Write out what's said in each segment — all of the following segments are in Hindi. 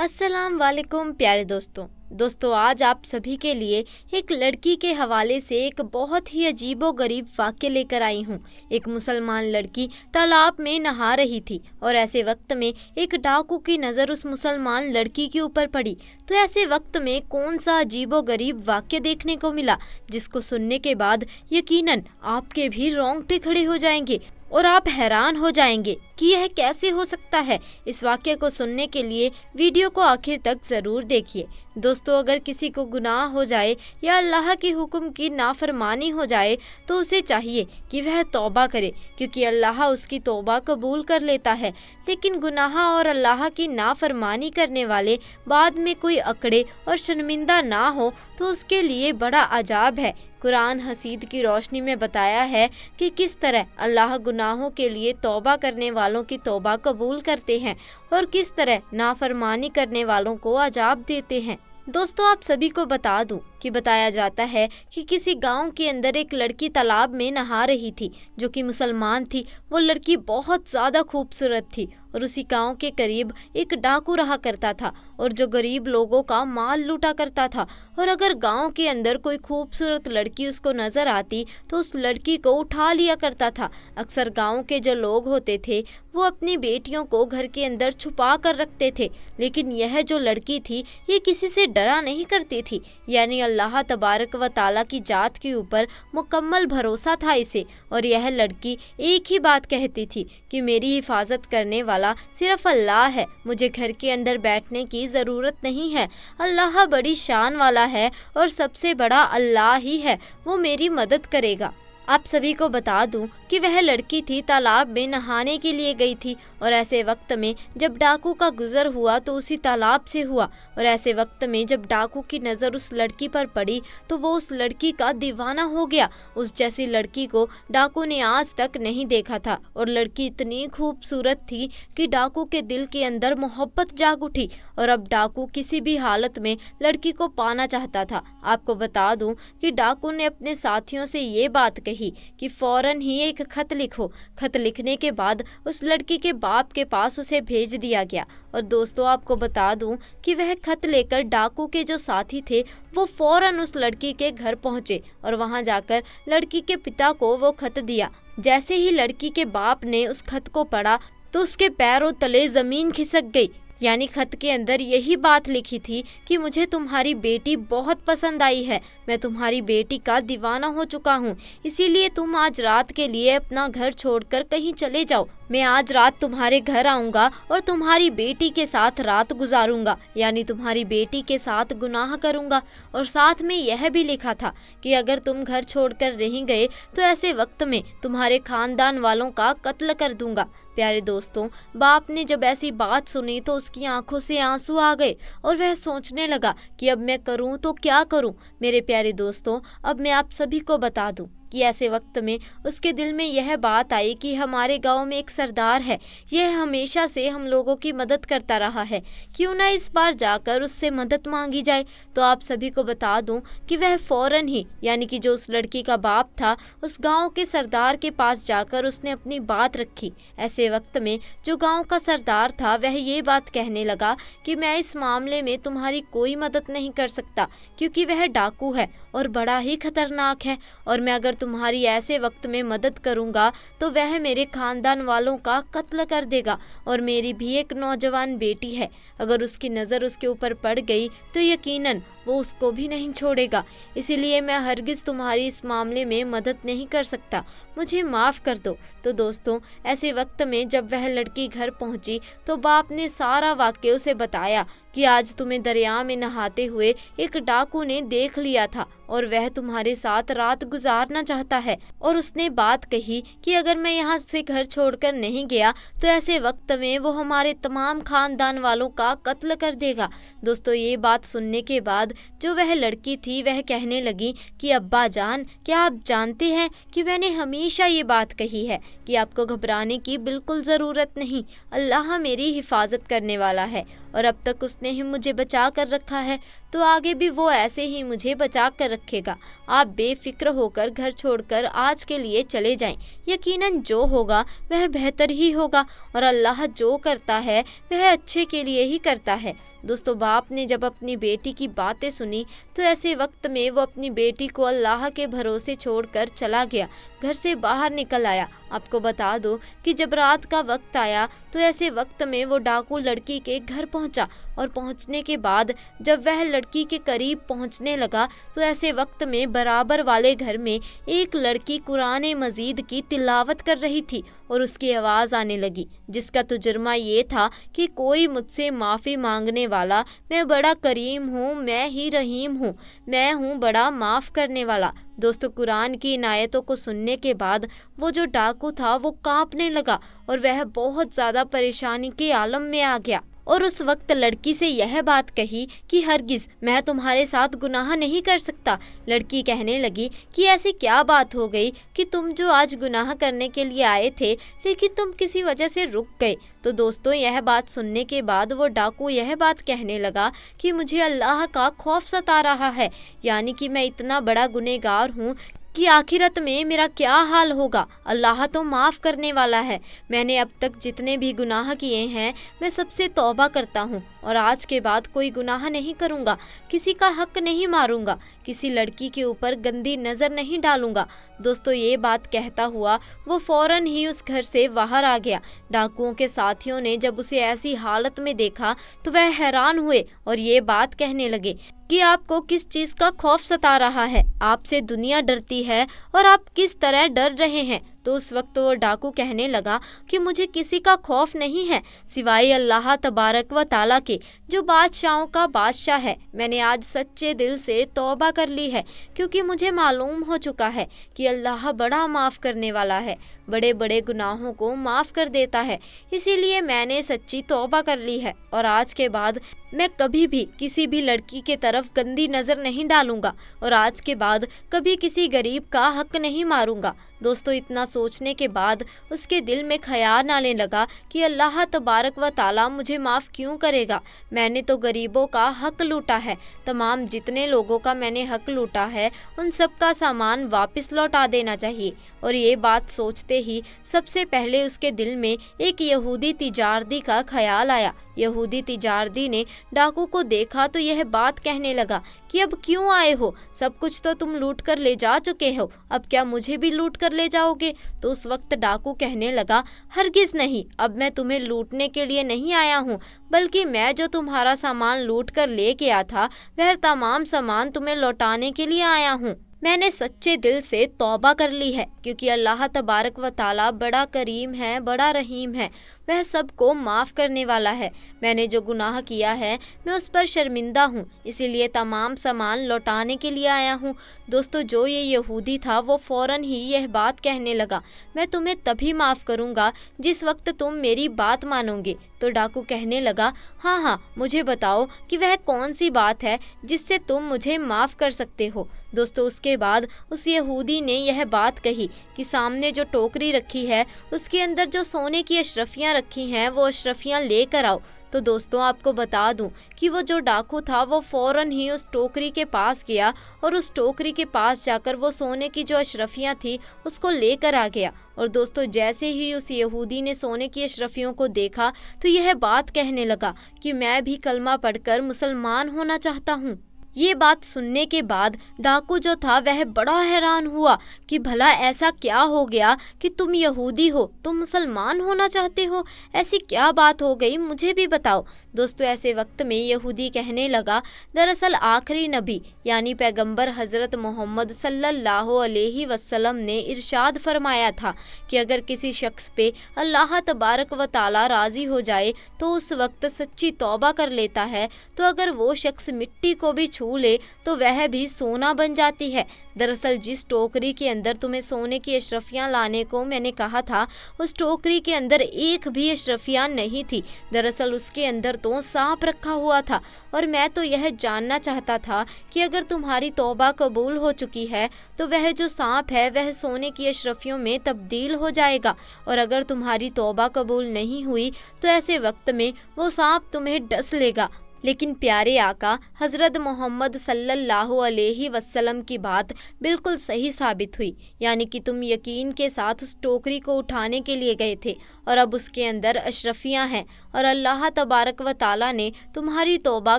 अस्सलाम वालेकुम प्यारे दोस्तों आज आप सभी के लिए एक लड़की के हवाले से एक बहुत ही अजीबो गरीब वाक्य लेकर आई हूँ। एक मुसलमान लड़की तालाब में नहा रही थी और ऐसे वक्त में एक डाकू की नज़र उस मुसलमान लड़की के ऊपर पड़ी। तो ऐसे वक्त में कौन सा अजीबो गरीब वाक्य देखने को मिला जिसको सुनने के बाद यकीनन आपके भी रोंगटे खड़े हो जाएंगे और आप हैरान हो जाएंगे कि यह कैसे हो सकता है। इस वाक्य को सुनने के लिए वीडियो को आखिर तक ज़रूर देखिए। दोस्तों, अगर किसी को गुनाह हो जाए या अल्लाह के हुक्म की नाफरमानी हो जाए तो उसे चाहिए कि वह तौबा करे, क्योंकि अल्लाह उसकी तौबा कबूल कर लेता है। लेकिन गुनाह और अल्लाह की नाफरमानी करने वाले बाद में कोई अकड़े और शर्मिंदा ना हो तो उसके लिए बड़ा अजाब है। कुरान हसीद की रोशनी में बताया है कि किस तरह अल्लाह गुनाहों के लिए तौबा करने वालों की तौबा कबूल करते हैं और किस तरह नाफरमानी करने वालों को अजाब देते हैं। दोस्तों, आप सभी को बता दूं कि बताया जाता है कि किसी गांव के अंदर एक लड़की तालाब में नहा रही थी जो कि मुसलमान थी। वो लड़की बहुत ज़्यादा खूबसूरत थी और उसी गांव के करीब एक डाकू रहा करता था और जो गरीब लोगों का माल लूटा करता था। और अगर गांव के अंदर कोई खूबसूरत लड़की उसको नज़र आती तो उस लड़की को उठा लिया करता था। अक्सर गांव के जो लोग होते थे वो अपनी बेटियों को घर के अंदर छुपा कर रखते थे, लेकिन यह जो लड़की थी ये किसी से डरा नहीं करती थी। यानी अल्लाह तबारक व ताला की जात के ऊपर मुकम्मल भरोसा था इसे। और यह लड़की एक ही बात कहती थी कि मेरी हिफाजत करने वाला सिर्फ अल्लाह है, मुझे घर के अंदर बैठने की ज़रूरत नहीं है। अल्लाह बड़ी शान वाला है और सबसे बड़ा अल्लाह ही है, वो मेरी मदद करेगा। आप सभी को बता दूं कि वह लड़की थी तालाब में नहाने के लिए गई थी और ऐसे वक्त में जब डाकू का गुजर हुआ तो उसी तालाब से हुआ। और ऐसे वक्त में जब डाकू की नज़र उस लड़की पर पड़ी तो वो उस लड़की का दीवाना हो गया। उस जैसी लड़की को डाकू ने आज तक नहीं देखा था और लड़की इतनी खूबसूरत थी कि डाकू के दिल के अंदर मोहब्बत जाग उठी और अब डाकू किसी भी हालत में लड़की को पाना चाहता था। आपको बता दूं कि डाकू ने अपने साथियों से ये बात कही कि फौरन ही एक खत लिखो। खत लिखने के बाद उस लड़की के बाप के पास उसे भेज दिया गया। और दोस्तों, आपको बता दूं कि वह खत लेकर डाकू के जो साथी थे वो फौरन उस लड़की के घर पहुंचे और वहां जाकर लड़की के पिता को वो खत दिया। जैसे ही लड़की के बाप ने उस खत को पढ़ा तो उसके पैरों तले ज़मीन खिसक गई। यानी खत के अंदर यही बात लिखी थी कि मुझे तुम्हारी बेटी बहुत पसंद आई है, मैं तुम्हारी बेटी का दीवाना हो चुका हूँ, इसीलिए तुम आज रात के लिए अपना घर छोड़कर कहीं चले जाओ। मैं आज रात तुम्हारे घर आऊँगा और तुम्हारी बेटी के साथ रात गुजारूंगा, यानी तुम्हारी बेटी के साथ गुनाह करूँगा। और साथ में यह भी लिखा था कि अगर तुम घर छोड़कर नहीं गए तो ऐसे वक्त में तुम्हारे खानदान वालों का कत्ल कर दूंगा। प्यारे दोस्तों, बाप ने जब ऐसी बात सुनी तो उसकी आंखों से आंसू आ गए और वह सोचने लगा कि अब मैं करूं तो क्या करूं। मेरे प्यारे दोस्तों, अब मैं आप सभी को बता दूं कि ऐसे वक्त में उसके दिल में यह बात आई कि हमारे गांव में एक सरदार है, यह हमेशा से हम लोगों की मदद करता रहा है, क्यों ना इस बार जाकर उससे मदद मांगी जाए। तो आप सभी को बता दूं कि वह फौरन ही, यानी कि जो उस लड़की का बाप था, उस गांव के सरदार के पास जाकर उसने अपनी बात रखी। ऐसे वक्त में जो गांव का सरदार था वह ये बात कहने लगा कि मैं इस मामले में तुम्हारी कोई मदद नहीं कर सकता, क्योंकि वह डाकू है और बड़ा ही खतरनाक है, और मैं अगर तुम्हारी ऐसे वक्त में मदद करूंगा तो वह मेरे खानदान वालों का कत्ल कर देगा। और मेरी भी एक नौजवान बेटी है, अगर उसकी नज़र उसके ऊपर पड़ गई तो यकीनन वो उसको भी नहीं छोड़ेगा, इसीलिए मैं हरगिज़ तुम्हारी इस मामले में मदद नहीं कर सकता, मुझे माफ़ कर दो। तो दोस्तों, ऐसे वक्त में जब वह लड़की घर पहुंची तो बाप ने सारा वाक़या उसे बताया कि आज तुम्हें दरिया में नहाते हुए एक डाकू ने देख लिया था और वह तुम्हारे साथ रात गुजारना चाहता है। और उसने बात कही कि अगर मैं यहाँ से घर छोड़कर नहीं गया तो ऐसे वक्त में वो हमारे तमाम खानदान वालों का कत्ल कर देगा। दोस्तों, ये बात सुनने के बाद जो वह लड़की थी वह कहने लगी कि अब्बा जान, क्या आप जानते हैं कि मैंने हमेशा ये बात कही है कि आपको घबराने की बिल्कुल ज़रूरत नहीं, अल्लाह मेरी हिफाजत करने वाला है। और अब तक उसने ही मुझे बचा कर रखा है, तो आगे भी वो ऐसे ही मुझे बचा कर रखेगा। आप बेफिक्र होकर घर छोड़कर आज के लिए चले जाएं। यकीनन जो होगा वह बेहतर ही होगा, और अल्लाह जो करता है वह अच्छे के लिए ही करता है। दोस्तों, बाप ने जब अपनी बेटी की बातें सुनी तो ऐसे वक्त में वो अपनी बेटी को अल्लाह के भरोसे छोड़कर चला गया, घर से बाहर निकल आया। आपको बता दो कि जब रात का वक्त आया तो ऐसे वक्त में वो डाकू लड़की के घर पहुंचा, और पहुंचने के बाद जब वह लड़की के करीब पहुंचने लगा तो ऐसे वक्त में बराबर वाले घर में एक लड़की कुरान मजीद की तिलावत कर रही थी, और उसकी आवाज़ आने लगी, जिसका तर्जुमा ये था कि कोई मुझसे माफ़ी मांगने वाला, मैं बड़ा करीम हूँ, मैं ही रहीम हूँ, मैं हूँ बड़ा माफ़ करने वाला। दोस्तों, कुरान की इन आयतों को सुनने के बाद वो जो डाकू था वो कांपने लगा, और वह बहुत ज़्यादा परेशानी के आलम में आ गया, और उस वक्त लड़की से यह बात कही कि हरगिज़ मैं तुम्हारे साथ गुनाह नहीं कर सकता। लड़की कहने लगी कि ऐसी क्या बात हो गई कि तुम जो आज गुनाह करने के लिए आए थे लेकिन तुम किसी वजह से रुक गए। तो दोस्तों, यह बात सुनने के बाद वो डाकू यह बात कहने लगा कि मुझे अल्लाह का खौफ सता रहा है, यानी कि मैं इतना बड़ा गुनहगार हूँ कि आखिरत में मेरा क्या हाल होगा। अल्लाह तो माफ़ करने वाला है। मैंने अब तक जितने भी गुनाह किए हैं मैं सबसे तौबा करता हूँ, और आज के बाद कोई गुनाह नहीं करूँगा, किसी का हक नहीं मारूँगा, किसी लड़की के ऊपर गंदी नज़र नहीं डालूँगा। दोस्तों, ये बात कहता हुआ वो फ़ौरन ही उस घर से बाहर आ गया। डाकुओं के साथियों ने जब उसे ऐसी हालत में देखा तो वह हैरान हुए और ये बात कहने लगे कि आपको किस चीज़ का खौफ सता रहा है, आपसे दुनिया डरती है और आप किस तरह डर रहे हैं। तो उस वक्त वो डाकू कहने लगा कि मुझे किसी का खौफ नहीं है सिवाय अल्लाह तबारक व ताला के, जो बादशाहों का बादशाह है। मैंने आज सच्चे दिल से तौबा कर ली है, क्योंकि मुझे मालूम हो चुका है कि अल्लाह बड़ा माफ़ करने वाला है, बड़े बड़े गुनाहों को माफ़ कर देता है। इसीलिए मैंने सच्ची तौबा कर ली है, और आज के बाद मैं कभी भी किसी भी लड़की के तरफ गंदी नज़र नहीं डालूंगा, और आज के बाद कभी किसी गरीब का हक नहीं मारूंगा। दोस्तों, इतना सोचने के बाद उसके दिल में ख्याल आने लगा कि अल्लाह तबारक व ताला मुझे माफ़ क्यों करेगा। मैंने तो गरीबों का हक लूटा है, तमाम जितने लोगों का मैंने हक लूटा है उन सब का सामान वापस लौटा देना चाहिए। और ये बात सोचते ही सबसे पहले उसके दिल में एक यहूदी तिजारती का ख्याल आया। यहूदी तिजारती ने डाकू को देखा तो यह बात कहने लगा कि अब क्यों आए हो, सब कुछ तो तुम लूट कर ले जा चुके हो, अब क्या मुझे भी लूट कर ले जाओगे। तो उस वक्त डाकू कहने लगा, हरगिज़ नहीं, अब मैं तुम्हें लूटने के लिए नहीं आया हूँ, बल्कि मैं जो तुम्हारा सामान लूट कर ले गया था वह तमाम सामान तुम्हें लौटाने के लिए आया हूँ। मैंने सच्चे दिल से तौबा कर ली है, क्योंकि अल्लाह तबारक व ताला बड़ा करीम है, बड़ा रहीम है, वह सबको माफ़ करने वाला है। मैंने जो गुनाह किया है मैं उस पर शर्मिंदा हूँ, इसीलिए तमाम सामान लौटाने के लिए आया हूँ। दोस्तों, जो ये यहूदी था वो फ़ौरन ही यह बात कहने लगा, मैं तुम्हें तभी माफ़ करूँगा जिस वक्त तुम मेरी बात मानोगे। तो डाकू कहने लगा, हाँ हाँ, मुझे बताओ कि वह कौन सी बात है जिससे तुम मुझे माफ़ कर सकते हो। दोस्तों, उसके बाद उस यहूदी ने यह बात कही कि सामने जो टोकरी रखी है उसके अंदर जो सोने की अशरफियाँ रखी हैं वो अशरफियाँ लेकर आओ। तो दोस्तों, आपको बता दूं कि वो जो डाकू था वो फ़ौरन ही उस टोकरी के पास गया, और उस टोकरी के पास जाकर वो सोने की जो अशरफियाँ थी उसको लेकर आ गया। और दोस्तों, जैसे ही उस यहूदी ने सोने की अशरफियों को देखा तो यह बात कहने लगा कि मैं भी कलमा पढ़कर मुसलमान होना चाहता हूँ। ये बात सुनने के बाद डाकू जो था वह बड़ा हैरान हुआ कि भला ऐसा क्या हो गया कि तुम यहूदी हो, तुम मुसलमान होना चाहते हो, ऐसी क्या बात हो गई, मुझे भी बताओ। दोस्तों, ऐसे वक्त में यहूदी कहने लगा, दरअसल आखिरी नबी यानी पैगंबर हज़रत मोहम्मद सल्लल्लाहु अलैहि वसल्लम ने इरशाद फरमाया था कि अगर किसी शख्स पे अल्लाह तबारक व ताला राज़ी हो जाए तो उस वक्त सच्ची तौबा कर लेता है, तो अगर वो शख्स मिट्टी को भी छू ले तो वह भी सोना बन जाती है। दरअसल जिस टोकरी के अंदर तुम्हें सोने की अशरफियाँ लाने को मैंने कहा था, उस टोकरी के अंदर एक भी अशरफियाँ नहीं थी। दरअसल उसके अंदर तो सांप रखा हुआ था और मैं तो यह जानना चाहता था कि अगर तुम्हारी तौबा कबूल हो चुकी है तो वह जो सांप है वह सोने की अशरफियों में तब्दील हो जाएगा, और अगर तुम्हारी तौबा कबूल नहीं हुई तो ऐसे वक्त में वो सांप तुम्हें डस लेगा। लेकिन प्यारे आका हज़रत मोहम्मद सल्लल्लाहु अलैहि वसल्लम की बात बिल्कुल सही साबित हुई, यानी कि तुम यकीन के साथ उस टोकरी को उठाने के लिए गए थे और अब उसके अंदर अशरफियाँ हैं और अल्लाह तबारक व ताला ने तुम्हारी तौबा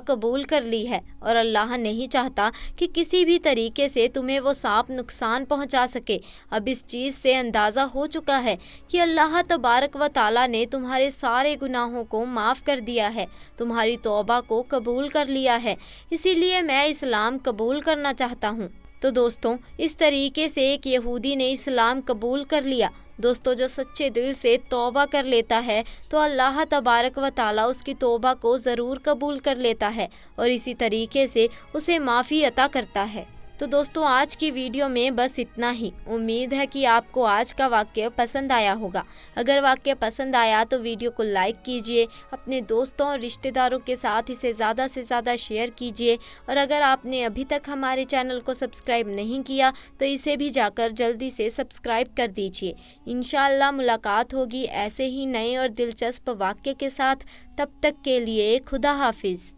कबूल कर ली है और अल्लाह नहीं चाहता कि किसी भी तरीके से तुम्हें वो सांप नुकसान पहुंचा सके। अब इस चीज़ से अंदाज़ा हो चुका है कि अल्लाह तबारक व ताला ने तुम्हारे सारे गुनाहों को माफ़ कर दिया है, तुम्हारी तौबा को कबूल कर लिया है, इसीलिए मैं इस्लाम कबूल करना चाहता हूँ। तो दोस्तों, इस तरीके से एक यहूदी ने इस्लाम कबूल कर लिया। दोस्तों, जो सच्चे दिल से तौबा कर लेता है तो अल्लाह तबारक व ताला उसकी तौबा को ज़रूर कबूल कर लेता है और इसी तरीके से उसे माफ़ी अता करता है। तो दोस्तों, आज की वीडियो में बस इतना ही। उम्मीद है कि आपको आज का वाक्य पसंद आया होगा। अगर वाक्य पसंद आया तो वीडियो को लाइक कीजिए, अपने दोस्तों और रिश्तेदारों के साथ इसे ज़्यादा से ज़्यादा शेयर कीजिए, और अगर आपने अभी तक हमारे चैनल को सब्सक्राइब नहीं किया तो इसे भी जाकर जल्दी से सब्सक्राइब कर दीजिए। इंशाअल्लाह मुलाकात होगी ऐसे ही नए और दिलचस्प वाक्य के साथ। तब तक के लिए खुदा हाफिज़।